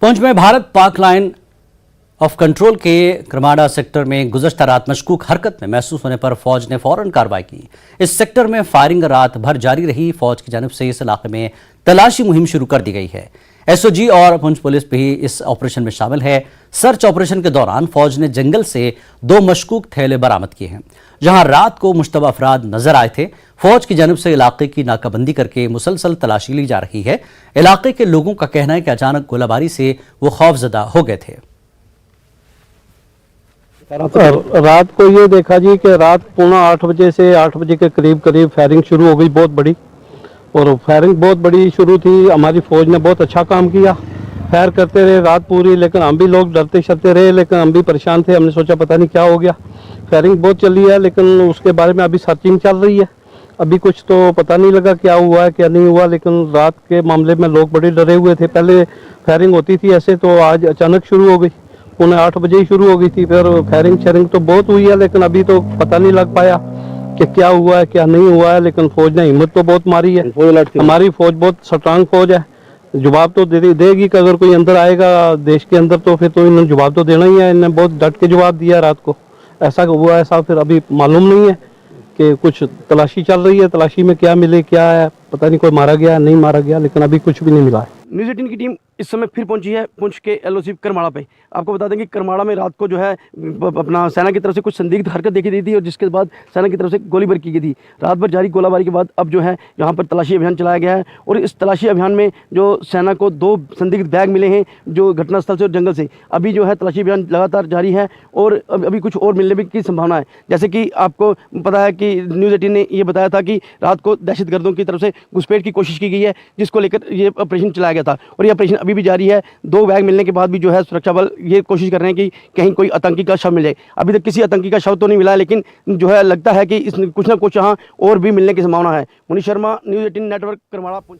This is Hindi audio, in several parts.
पुंछ में Bharat Pak line of control के क्रमाड़ा सेक्टर में गुज़श्ता रात मशकूक हरकत में महसूस होने पर फौज ने फौरन कार्रवाई की। इस सेक्टर में फायरिंग रात भर जारी रही। फौज की जानिब से इस इलाके में तलाशी मुहिम शुरू कर दी गई है। एसओजी और पुंछ पुलिस भी इस ऑपरेशन में शामिल है। सर्च ऑपरेशन के दौरान फौज ने जंगल से 2 मशकूक थैले बरामद किए हैं। जहां रात को मुश्तबा अफराद नजर आए थे, फौज की जानिब से इलाके की नाकाबंदी करके मुसलसल तलाशी ली जा रही है। इलाके के लोगों का कहना है कि अचानक गोलाबारी से वो खौफजदा हो गए थे। रात को ये देखा जी कि रात 7:45 बजे से 8 बजे के करीब फायरिंग शुरू हो गई बहुत बड़ी, और फायरिंग बहुत बड़ी शुरू थी। हमारी फौज ने बहुत अच्छा काम किया, फायर करते रहे रात पूरी, लेकिन हम भी लोग डरते शरते रहे, लेकिन हम भी परेशान थे। हमने सोचा पता नहीं क्या हो गया। फायरिंग बहुत चली है, लेकिन उसके बारे में अभी सर्चिंग चल रही है। अभी कुछ तो पता नहीं लगा क्या हुआ है क्या नहीं हुआ, लेकिन रात के मामले में लोग बड़े डरे हुए थे। पहले फायरिंग होती थी ऐसे, तो आज अचानक शुरू हो गई, 8 बजे ही शुरू हो गई थी। फिर फायरिंग तो बहुत हुई है, लेकिन अभी तो पता नहीं लग पाया कि क्या हुआ है क्या नहीं हुआ है। लेकिन फौज ने हिम्मत तो बहुत मारी है। हमारी फौज बहुत स्ट्रांग फौज है, जवाब तो देगी कि अगर कोई अंदर आएगा देश के अंदर तो फिर तो इन्होंने जवाब तो देना ही है। इन्होंने बहुत डट के जवाब दिया रात को। ऐसा हुआ ऐसा फिर अभी मालूम नहीं है कि कुछ तलाशी चल रही है। तलाशी में क्या मिले क्या है पता नहीं, कोई मारा गया नहीं मारा गया, लेकिन अभी कुछ भी नहीं मिला है। न्यूज़ 18 की टीम इस समय फिर पहुंची है पुंछ के एलओसी करमाड़ा पे। आपको बता दें कि करमाड़ा में रात को जो है अपना सेना की तरफ से कुछ संदिग्ध हरकत देखी दी थी, और जिसके बाद सेना की तरफ से गोलीबारी की गई थी। रात भर जारी गोलाबारी के बाद अब जो है यहाँ पर तलाशी अभियान चलाया गया है, और इस तलाशी अभियान में जो सेना को 2 संदिग्ध बैग मिले हैं जो घटनास्थल से और जंगल से। अभी जो है तलाशी अभियान लगातार जारी है, और अभी कुछ और मिलने की संभावना है। जैसे कि आपको पता है कि न्यूज़ 18 ने ये बताया था कि रात को दहशतगर्दों की तरफ से घुसपैठ की कोशिश की गई है, जिसको लेकर ये ऑपरेशन चलाया गया था, और ये ऑपरेशन अभी भी जारी है। 2 बैग मिलने के बाद भी जो है सुरक्षा बल ये कोशिश कर रहे हैं कि कहीं कोई आतंकी का शव मिल जाए। अभी तक किसी आतंकी का शव तो नहीं मिला, लेकिन जो है लगता है कि कुछ ना कुछ यहाँ और भी मिलने की संभावना है। Munish Sharma, news 18 network, Karmada, Poonch.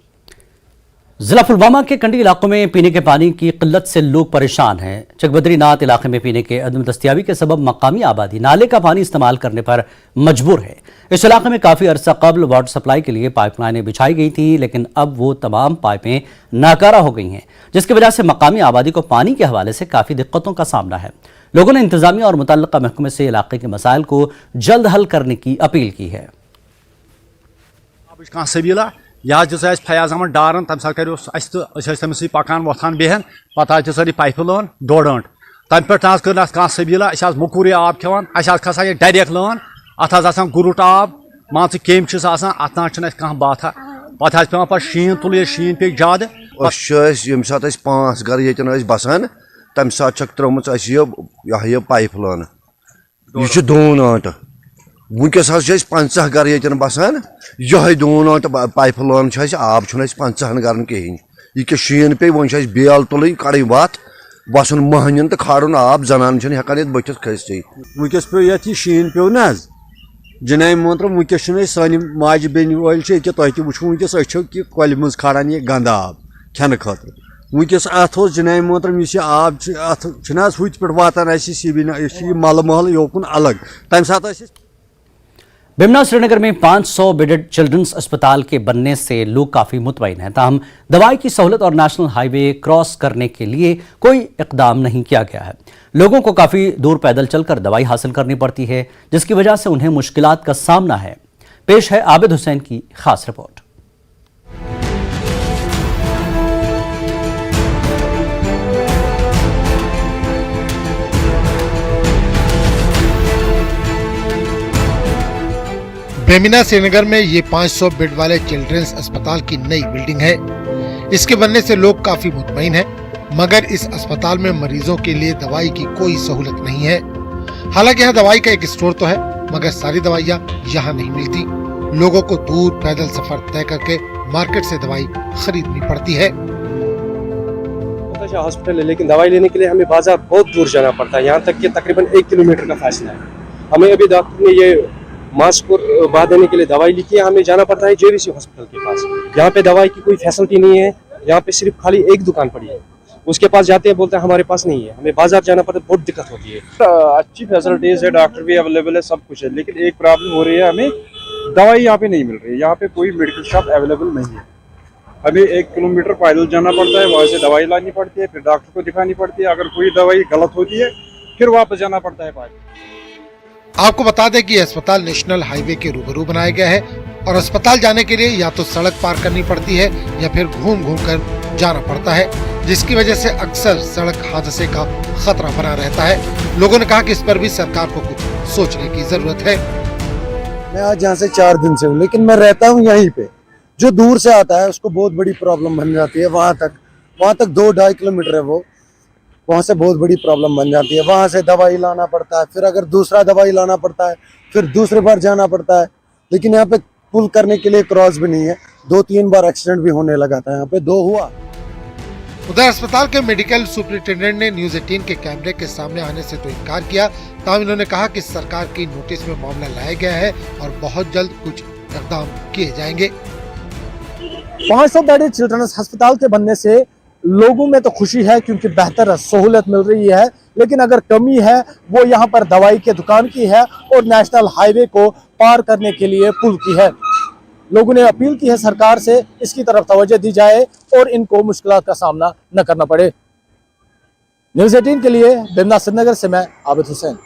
जिला पुलवामा के कंडी इलाकों में पीने के पानी की किल्लत से लोग परेशान हैं। चकबद्रीनाथ इलाके में पीने के अदम दस्तियाबी के सबब मकामी आबादी नाले का पानी इस्तेमाल करने पर मजबूर है। इस इलाके में काफी अरसा कबल वाटर सप्लाई के लिए पाइपलाइनें बिछाई गई थी, लेकिन अब वो तमाम पाइपें नाकारा हो गई हैं, जिसकी वजह से मकामी आबादी को पानी के हवाले से काफी दिक्कतों का सामना है। लोगों ने इंतजामिया और मुतल्लिका महकमे से इलाके के मसाइल को जल्द हल करने की अपील की है। यह दिस फयाज अहमद डारन तम सात कर पकान वोथान बेहन पे सारी पाइप लान 1.5 अंट तम पे कर सबीला मुकूर आब खेवान खसा डायरेक्ट लान अत गुरुट आब मान केम अत ना बात पे पे शीन तुल शीन पे ज्यादा ये सात 5 घर ये बसान तम सात त्रोम यह पाइप लान यह 2 अंट वनकस 50 घर ये बसान यह 2 अंट पाइप लान आब 50 घर कहें यह शीन पे वो बेल तुल कड़ वत बसन महन तो खाड़न आब जनान हेकान बटिस खस वनकस पे ये शीन पे न जनाब मोहतरम वनकस सान माज बेन वल तुम वो वनकस अच्छो कि कल मज खाड़ान यह गंद आब खेन खतर वनकस अत जनाब मोहतरम इस आब हुत पे वातान मल महल योकुन अलग तम सात बिमना श्रीनगर में 500 बेडेड चिल्ड्रंस अस्पताल के बनने से लोग काफी मुतमईन हैं। ताहम दवाई की सहूलत और नेशनल हाईवे क्रॉस करने के लिए कोई इकदाम नहीं किया गया है। लोगों को काफी दूर पैदल चलकर दवाई हासिल करनी पड़ती है, जिसकी वजह से उन्हें मुश्किलात का सामना है। पेश है आबिद हुसैन की खास रिपोर्ट। बेमिना श्रीनगर में ये 500 बेड वाले चिल्ड्रंस अस्पताल की नई बिल्डिंग है। इसके बनने से लोग काफी मुतमईन हैं, मगर इस अस्पताल में मरीजों के लिए दवाई की कोई सहूलत नहीं है। हालांकि यहाँ दवाई का एक स्टोर तो है, मगर सारी दवाइयाँ यहाँ नहीं मिलती। लोगों को दूर पैदल सफर तय करके मार्केट से दवाई खरीदनी पड़ती है। हॉस्पिटल है, लेकिन दवाई लेने के लिए हमें बाजार बहुत दूर जाना पड़ता है। यहाँ तक कि तकरीबन 1 किलोमीटर का फासला है। हमें अभी डॉक्टर ने ये मास्क बांध देने के लिए दवाई लिखी है, हमें जाना पड़ता है जेवीसी हॉस्पिटल के पास। यहाँ पे दवाई की कोई फैसिलिटी नहीं है, यहाँ पे सिर्फ खाली एक दुकान पड़ी है, उसके पास जाते हैं बोलते हैं हमारे पास नहीं है, हमें बाजार जाना पड़ता है, बहुत दिक्कत होती है। अच्छी फैसिलिटीज है, डॉक्टर भी अवेलेबल है, सब कुछ है, लेकिन एक प्रॉब्लम हो रही है, हमें दवाई यहाँ पे नहीं मिल रही है। यहाँ पे कोई मेडिकल शॉप अवेलेबल नहीं है। हमें 1 किलोमीटर पैदल जाना पड़ता है, वहाँ से दवाई लानी पड़ती है, फिर डॉक्टर को दिखानी पड़ती है। अगर कोई दवाई गलत होती है फिर वापस जाना पड़ता है पैदल। आपको बता दें कि यह अस्पताल नेशनल हाईवे के रूबरू बनाया गया है और अस्पताल जाने के लिए या तो सड़क पार करनी पड़ती है या फिर घूम घूम कर जाना पड़ता है, जिसकी वजह से अक्सर सड़क हादसे का खतरा बना रहता है। लोगों ने कहा कि इस पर भी सरकार को कुछ सोचने की जरूरत है। मैं आज यहाँ से 4 दिन से हूँ, लेकिन मैं रहता हूँ यहीं पे। जो दूर से आता है उसको बहुत बड़ी प्रॉब्लम बन जाती है। वहाँ तक 2-2.5 किलोमीटर है वो, वहाँ से बहुत बड़ी प्रॉब्लम बन जाती है। वहाँ से दवाई लाना पड़ता है, फिर अगर दूसरा दवाई लाना पड़ता है, फिर दूसरे बार जाना पड़ता है। लेकिन यहाँ पे पुल करने के लिए क्रॉस भी नहीं है। 2-3 बार एक्सीडेंट भी होने लगा था, यहाँ पे 2 हुआ। उधर अस्पताल के मेडिकल सुपरिटेंडेंट ने न्यूज 18 के कैमरे के सामने आने से तो इनकार किया, तब इन्होंने कहा कि सरकार की नोटिस में मामला लाया गया है और बहुत जल्द कुछ इकदाम किए जाएंगे। 500 बेडेड चिल्ड्रंस अस्पताल के बनने से लोगों में तो खुशी है क्योंकि बेहतर सहूलत मिल रही है, लेकिन अगर कमी है वो यहाँ पर दवाई के दुकान की है और नेशनल हाईवे को पार करने के लिए पुल की है। लोगों ने अपील की है सरकार से इसकी तरफ तवज्जो दी जाए और इनको मुश्किलात का सामना न करना पड़े। न्यूज़ 18 के लिए बिमना श्रीनगर से मैं आबिद हुसैन।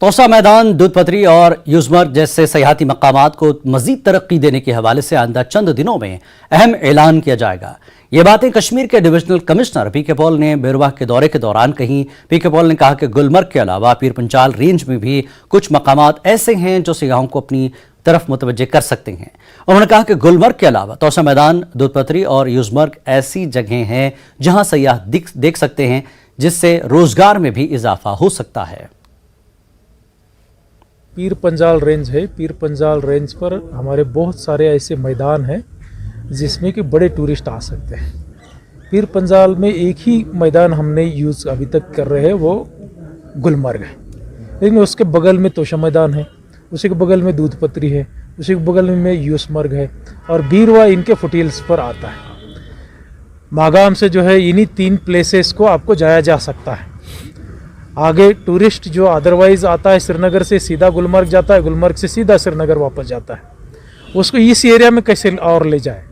तोसा मैदान, दूधपत्री और यूजमर्ग जैसे सयाहती मकामात को मजीद तरक्की देने के हवाले से आइंदा चंद दिनों में अहम ऐलान किया जाएगा। ये बातें कश्मीर के डिविजनल कमिश्नर पीके पॉल ने बेरवाह के दौरे के दौरान कही। पीके पॉल ने कहा कि गुलमर्ग के अलावा पीर पंचाल रेंज में भी कुछ मकामात ऐसे हैं जो सियाहों को अपनी तरफ मुतवज्जे कर सकते हैं। उन्होंने कहा कि गुलमर्ग के अलावा तोसा मैदान, दूधपत्री और यूजमर्ग ऐसी जगह हैं जहां सयाह देख सकते हैं, जिससे रोजगार में भी इजाफा हो सकता है। पीर पंजाल रेंज है। पीर पंजाल रेंज पर हमारे बहुत सारे ऐसे मैदान हैं जिसमें कि बड़े टूरिस्ट आ सकते हैं। पीर पंजाल में एक ही मैदान हमने यूज़ अभी तक कर रहे हैं, वो गुलमर्ग है, लेकिन उसके बगल में तोशा मैदान है, उसी के बगल में दूधपत्री है, उसी के बगल में यूसमर्ग है और बीरवा इनके फुटील्स पर आता है। मागाम से जो है इन्हीं 3 प्लेसेस को आपको जाया जा सकता है। आगे टूरिस्ट जो अदरवाइज आता है श्रीनगर से सीधा गुलमर्ग जाता है, गुलमर्ग से सीधा श्रीनगर वापस जाता है, उसको इस एरिया में कैसे और ले जाए,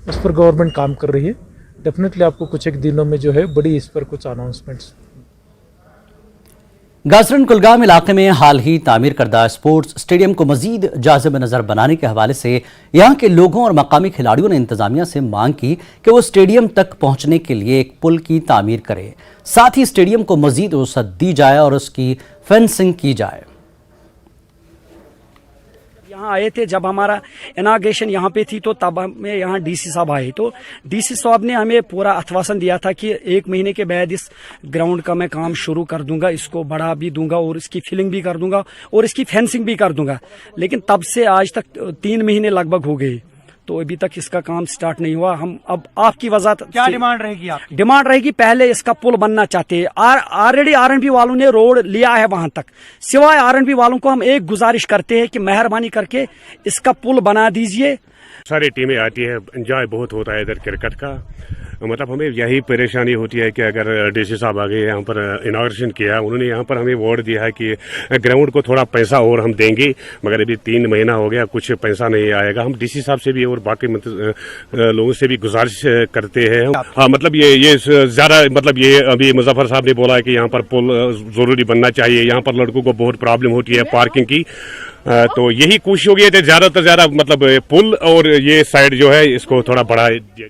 उस पर गवर्नमेंट काम कर रही है। डेफिनेटली आपको कुछ एक दिनों में जो है बड़ी इस पर कुछ अनाउंसमेंट्स। गाजरन कुलगाम इलाके में हाल ही तामीर करदा स्पोर्ट्स स्टेडियम को मजीद जाज़िब नज़र बनाने के हवाले से यहाँ के लोगों और मकामी खिलाड़ियों ने इंतजामिया से मांग की कि वो स्टेडियम तक पहुँचने के लिए एक पुल की तामीर करे, साथ ही स्टेडियम को मजीद वसअत दी जाए और उसकी फेंसिंग की जाए। यहाँ आए थे जब हमारा इनाग्रेशन यहाँ पे थी, तो तब हमें यहाँ डीसी साहब आए, तो डीसी साहब ने हमें पूरा आश्वासन दिया था कि 1 महीने के बाद इस ग्राउंड का मैं काम शुरू कर दूंगा, इसको बढ़ा भी दूंगा और इसकी फिलिंग भी कर दूंगा और इसकी फेंसिंग भी कर दूंगा। लेकिन तब से आज तक 3 महीने लगभग हो गए, तो अभी तक इसका काम स्टार्ट नहीं हुआ। हम अब आपकी वजह क्या डिमांड रहेगी आपकी? डिमांड रहेगी, पहले इसका पुल बनना चाहते हैं। ऑलरेडी आरएनबी वालों ने रोड लिया है वहां तक। सिवाय आरएनबी वालों को हम एक गुजारिश करते हैं कि मेहरबानी करके इसका पुल बना दीजिए। सारी टीमें आती है, एंजॉय बहुत होता है इधर क्रिकेट का। मतलब हमें यही परेशानी होती है कि अगर डीसी साहब आ गए यहाँ पर इनाग्रेशन किया, उन्होंने यहाँ पर हमें वर्ड दिया है कि ग्राउंड को थोड़ा पैसा और हम देंगे, मगर अभी 3 महीना हो गया, कुछ पैसा नहीं आएगा। हम डीसी साहब से भी और बाकी लोगों से भी गुजारिश करते हैं। हाँ, मतलब ये ज़्यादा मतलब ये अभी मुजफ्फर साहब ने बोला है कि यहाँ पर पुल ज़रूरी बनना चाहिए। यहाँ पर लड़कों को बहुत प्रॉब्लम होती है पार्किंग की, तो यही कोशिश होगी ज़्यादा से ज़्यादा मतलब पुल और ये साइड जो है इसको थोड़ा बढ़ाए।